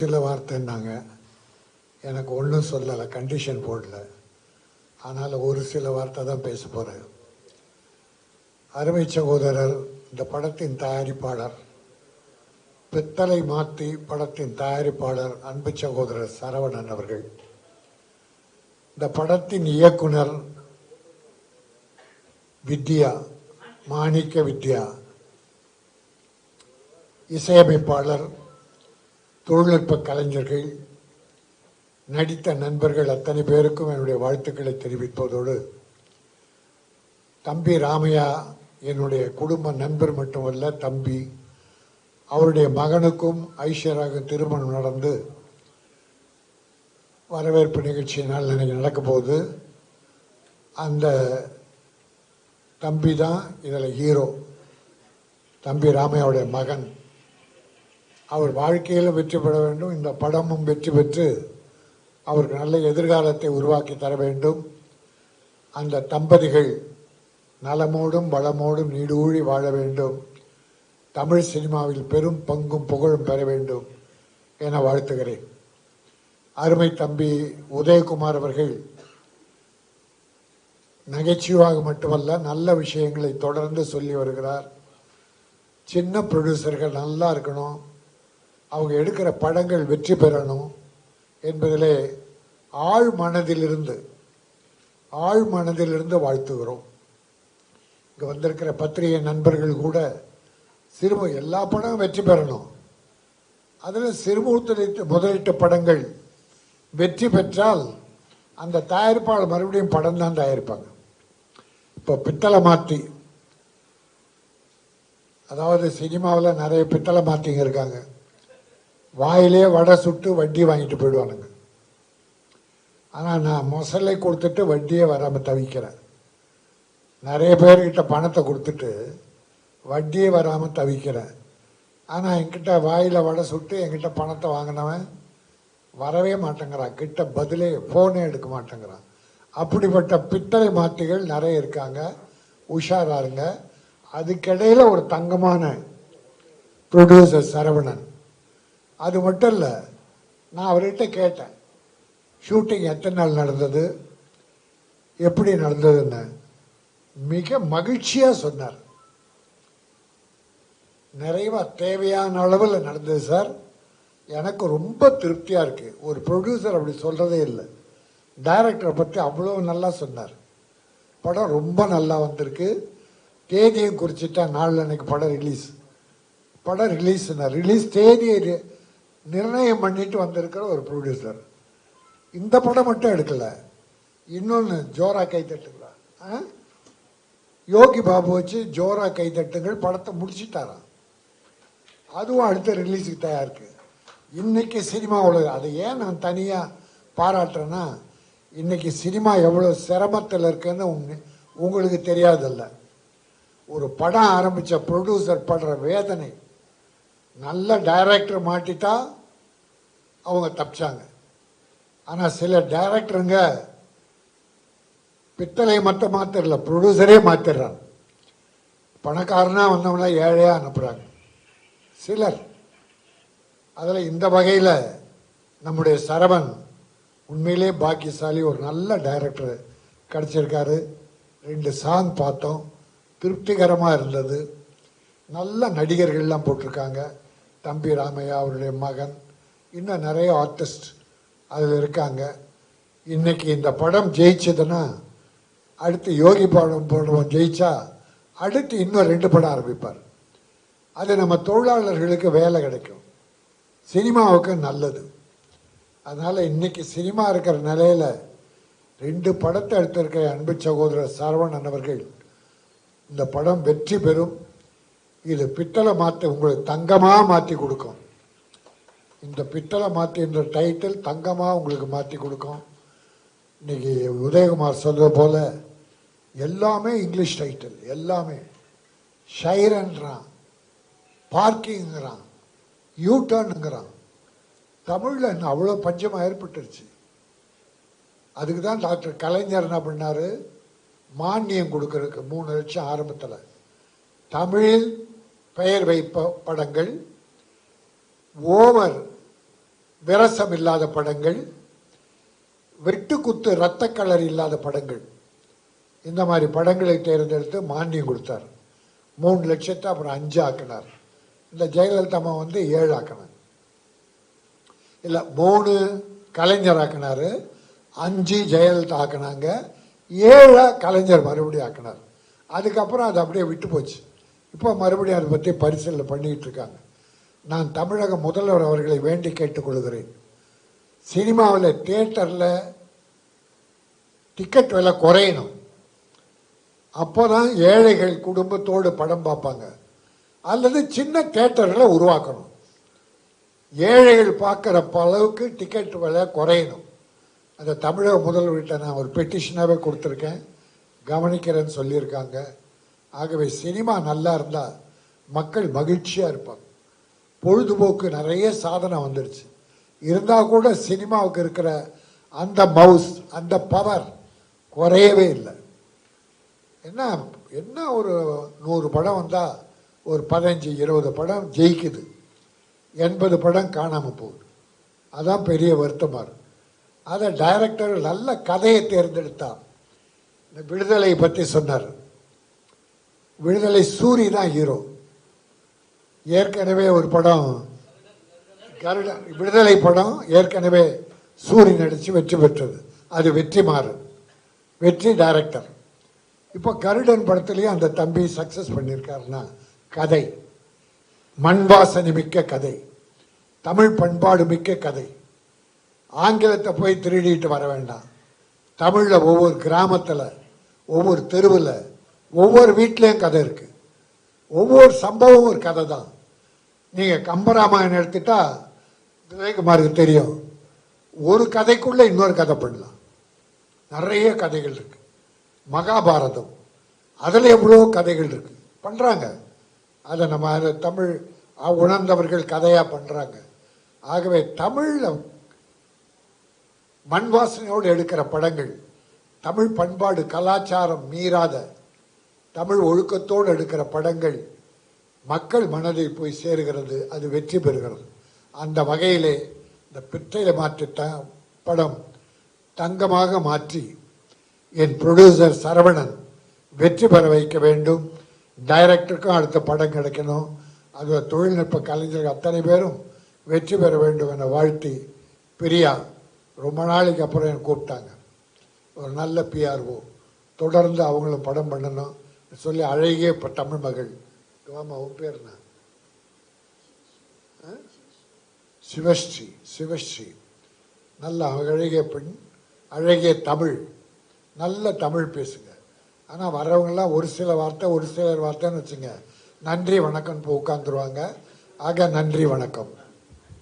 சில வார்த்தைன்னாங்க. எனக்கு ஒன்றும் சொல்லலை, கண்டிஷன் போடல. ஆனால் ஒரு சில வார்த்தை தான் பேச போகிறேன். அருமை சகோதரர், இந்த படத்தின் தயாரிப்பாளர், பித்தளை மாத்தி படத்தின் தயாரிப்பாளர் அன்பு சகோதரர் சரவணன் அவர்கள், இந்த படத்தின் இயக்குனர் வித்யா, மாணிக்க வித்யா, இசையமைப்பாளர், தொழில்நுட்ப கலைஞர்கள், நடித்த நண்பர்கள் அத்தனை பேருக்கும் என்னுடைய வாழ்த்துக்களை தெரிவிப்பதோடு, தம்பி ராமையா என்னுடைய குடும்ப நண்பர் மட்டுமல்ல, தம்பி, அவருடைய மகனுக்கும் ஐஸ்வர்யாக திருமணம் நடந்து வரவேற்பு நிகழ்ச்சியினால் நடக்கும் போது அந்த தம்பி தான் இதில் ஹீரோ. தம்பி ராமையாவுடைய மகன். அவர் வாழ்க்கையில் வெற்றி பெற வேண்டும், இந்த படமும் வெற்றி பெற்று அவருக்கு நல்ல எதிர்காலத்தை உருவாக்கி தர வேண்டும். அந்த தம்பதிகள் நலமோடும் வளமோடும் நீடூழி வாழ வேண்டும். தமிழ் சினிமாவில் பெரும் பங்கும் புகழும் பெற வேண்டும் என வாழ்த்துகிறேன். அருமை தம்பி உதயகுமார் அவர்கள் நகைச்சுவாக மட்டுமல்ல, நல்ல விஷயங்களை தொடர்ந்து சொல்லி வருகிறார். சின்ன ப்ரொடியூசர்கள் நல்லா இருக்கணும், அவங்க எடுக்கிற படங்கள் வெற்றி பெறணும் என்பதிலே ஆழ் மனதிலிருந்து வாழ்த்துகிறோம். இங்கே வந்திருக்கிற பத்திரிகை நண்பர்கள் கூட எல்லா படமும் வெற்றி பெறணும். அதில் முதலீட்டு படங்கள் வெற்றி பெற்றால் அந்த தயாரிப்பாளர் மறுபடியும் படம் தான் தயாரிப்பாங்க. இப்போ பித்தளை மாத்தி, அதாவது சினிமாவில் நிறைய பித்தளை மாத்திங்க இருக்காங்க. வாயிலே வடை சுட்டு வட்டி வாங்கிட்டு போயிடுவானுங்க. ஆனால் நான் மொசலை கொடுத்துட்டு வட்டியே வராமல் தவிக்கிறேன். நிறைய பேர்கிட்ட பணத்தை கொடுத்துட்டு வட்டியே வராமல் தவிக்கிறேன். ஆனால் என்கிட்ட வாயில் வடை சுட்டு என்கிட்ட பணத்தை வாங்கினவன் வரவே மாட்டேங்கிறான், கிட்ட பதிலே ஃபோனே எடுக்க மாட்டேங்கிறான். அப்படிப்பட்ட பித்தளை மாத்திகள் நிறைய இருக்காங்க, உஷாராருங்க. அதுக்கிடையில் ஒரு தங்கமான ப்ரொடியூசர் சரவணன். அது மட்டும் இல்லை, நான் அவர்கிட்ட கேட்டேன், ஷூட்டிங் எத்தனை நாள் நடந்தது, எப்படி நடந்ததுன்னு. மிக மகிழ்ச்சியாக சொன்னார். நிறைவா தேவையான அளவில் நடந்தது சார், எனக்கு ரொம்ப திருப்தியாக இருக்குது. ஒரு ப்ரொடியூசர் அப்படி சொல்கிறதே இல்லை. டைரக்டரை பற்றி அவ்வளோ நல்லா சொன்னார். படம் ரொம்ப நல்லா வந்திருக்கு. தேதியும் குறிச்சிட்டா, நாளில் அன்னைக்கு படம் ரிலீஸ் தேதியை நிர்ணயம் பண்ணிட்டு வந்திருக்கிற ஒரு ப்ரொடியூசர். இந்த படம் மட்டும் எடுக்கல, இன்னொன்று ஜோரா கைத்தட்டுங்களா, யோகி பாபு வச்சு ஜோரா கைத்தட்டுங்கள் படத்தை முடிச்சுட்டாராம். அதுவும் அடுத்த ரிலீஸுக்கு தயாரிக்கு. இன்னைக்கு சினிமாவில் அதை ஏன் நான் தனியாக பாராட்டுறேன்னா, இன்னைக்கு சினிமா எவ்வளோ சிரமத்தில் இருக்குன்னு உங்களுக்கு தெரியாதல்ல. ஒரு படம் ஆரம்பித்த ப்ரொடியூசர் படுற வேதனை, நல்ல டைரக்டர் மாட்டிட்டா அவங்க தப்பிச்சாங்க. ஆனால் சில டைரக்டருங்க பித்தளை மட்டும் மாத்திரல, ப்ரொடியூசரே மாத்திடுறாங்க. பணக்காரனா வந்தவங்கள ஏழையாக அனுப்புகிறாங்க சிலர். அதில் இந்த வகையில் நம்முடைய சரவணன் உண்மையிலே பாக்கியசாலி, ஒரு நல்ல டைரக்டர் கிடச்சிருக்காரு. 2 சாங் பார்த்தோம், திருப்திகரமாக இருந்தது. நல்ல நடிகர்கள்லாம் போட்டிருக்காங்க. தம்பி ராமையா, அவருடைய மகன், இன்னும் நிறைய ஆர்டிஸ்ட் அதில் இருக்காங்க. இன்னைக்கு இந்த படம் ஜெயிச்சதுன்னா அடுத்து யோகி படம் ஜெயிச்சா அடுத்து இன்னும் 2 படம் ஆரம்பிப்பார். அது நம்ம தொழிலாளர்களுக்கு வேலை கிடைக்கும், சினிமாவுக்கு நல்லது. அதனால் இன்னைக்கு சினிமா இருக்கிற நிலையில் 2 படத்தை எடுத்திருக்கிற அன்பு சகோதரர் சரவணன் அவர்கள், இந்த படம் வெற்றி பெறும். இது பித்தளை மாற்றி உங்களுக்கு தங்கமாக மாற்றி கொடுக்கும். இந்த பித்தளை மாற்றின்ற டைட்டில் தங்கமாக உங்களுக்கு மாற்றி கொடுக்கும். இன்னைக்கு உதயகுமார் சொல்கிற போல எல்லாமே இங்கிலீஷ் டைட்டில், எல்லாமே ஷைரன்றான், பார்க்கிங்கிறான், யூட்டர்னுங்கிறான். தமிழில் என்ன அவ்வளோ பஞ்சமாக ஏற்பட்டுருச்சு. அதுக்கு தான் டாக்டர் கலைஞர் என்ன பண்ணார், மானியம் கொடுக்கறதுக்கு 3 லட்சம் ஆரம்பத்தில். தமிழில் பெயர் வைப்ப படங்கள் ஓவர் விரசம் இல்லாத படங்கள், வெட்டுக்குத்து ரத்த கலர் இல்லாத படங்கள், இந்த மாதிரி படங்களை தேர்ந்தெடுத்து மானியம் கொடுத்தார். 3 லட்சத்தை அப்புறம் 5 ஆக்கினார். இந்த ஜெயலலிதா அம்மா வந்து 7 ஆக்கினார். இல்லை 3 கலைஞர் ஆக்கினார், 5 ஜெயலலிதா ஆக்கினாங்க, 7 கலைஞர் மறுபடியும் ஆக்கினார். அதுக்கப்புறம் அது அப்படியே விட்டு போச்சு. இப்போ மறுபடியும் அதை பற்றி பரிசீலனை பண்ணிக்கிட்டு இருக்காங்க. நான் தமிழக முதல்வர் அவர்களை வேண்டி கேட்டுக்கொள்கிறேன். சினிமாவில் தியேட்டரில் டிக்கெட் விலை குறையணும். அப்போ தான் ஏழைகள் குடும்பத்தோடு படம் பார்ப்பாங்க. அல்லது சின்ன தியேட்டர்களை உருவாக்கணும். ஏழைகள் பார்க்குற அளவுக்கு டிக்கெட் விலை குறையணும். அந்த தமிழக முதல்வர்கிட்ட நான் ஒரு பெட்டிஷனாகவே கொடுத்துருக்கேன், கவனிக்கிறேன்னு சொல்லியிருக்காங்க. ஆகவே சினிமா நல்லா இருந்தால் மக்கள் மகிழ்ச்சியாக இருப்பாங்க. பொழுதுபோக்கு நிறைய சாதனை வந்துருச்சு. இருந்தால் கூட சினிமாவுக்கு இருக்கிற அந்த மவுஸ், அந்த பவர் குறையவே இல்லை. என்ன என்ன ஒரு 100 படம் வந்தால் ஒரு 15-20 படம் ஜெயிக்குது, 80 படம் காணாமல் போகுது. அதான் பெரிய வருத்தமாக இருக்கு. அதை டைரக்டர் நல்ல கதையை தேர்ந்தெடுத்தார். இந்த விடுதலை பற்றி சொன்னார். விடுதலை சூரி தான் ஹீரோ. ஏற்கனவே ஒரு படம் கருடன், விடுதலை படம் ஏற்கனவே சூரி நடித்து வெற்றி பெற்றது. அது வெற்றிமாறன், வெற்றி டைரக்டர். இப்போ கருடன் படத்துலேயும் அந்த தம்பி சக்ஸஸ் பண்ணியிருக்காருன்னா, கதை மண் வாசனை மிக்க கதை, தமிழ் பண்பாடு மிக்க கதை. ஆங்கிலத்தை போய் திருடிட்டு வர வேண்டாம். தமிழில் ஒவ்வொரு கிராமத்தில், ஒவ்வொரு தெருவில், ஒவ்வொரு வீட்லேயும் கதை இருக்குது. ஒவ்வொரு சம்பவம் ஒரு கதை தான். நீங்கள் கம்பராமாயணம் எடுத்துட்டா விவேகுமாருக்கு தெரியும், ஒரு கதைக்குள்ளே இன்னொரு கதை பண்ணலாம். நிறைய கதைகள் இருக்கு. மகாபாரதம், அதில் எவ்வளோ கதைகள் இருக்கு, பண்ணுறாங்க. அதை நம்ம அதை தமிழ் உணர்ந்தவர்கள் கதையாக பண்ணுறாங்க. ஆகவே தமிழில் மண் வாசனையோடு எடுக்கிற படங்கள், தமிழ் பண்பாடு கலாச்சாரம் மீறாத தமிழ் ஒழுக்கத்தோடு எடுக்கிற படங்கள் மக்கள் மனதில் போய் சேருகிறது, அது வெற்றி பெறுகிறது. அந்த வகையிலே இந்த பிற்றையில மாற்றி படம் தங்கமாக மாற்றி என் ப்ரொடியூசர் சரவணன் வெற்றி பெற வைக்க வேண்டும். டைரக்டருக்கும் அடுத்த படம் கிடைக்கணும். அது தொழில்நுட்ப கலைஞர்கள் அத்தனை பேரும் வெற்றி பெற வேண்டும் என வாழ்த்தி, பிரியா ரொம்ப நாளைக்கு அப்புறம் எனக்கு கூப்பிட்டாங்க. ஒரு நல்ல பிஆர்ஓ, தொடர்ந்து அவங்களும் படம் பண்ணணும் சொல்லி அழகிய இப்போ தமிழ் மகள், உன் பேர் என்ன? சிவஸ்ரீ. சிவஸ்ரீ நல்ல அழகிய பெண், அழகிய தமிழ், நல்ல தமிழ் பேசுங்க. ஆனால் வரவங்களாம் ஒரு சிலர் வார்த்தைன்னு வச்சுங்க, நன்றி வணக்கம்னு போய் உட்காந்துருவாங்க. ஆக நன்றி வணக்கம்.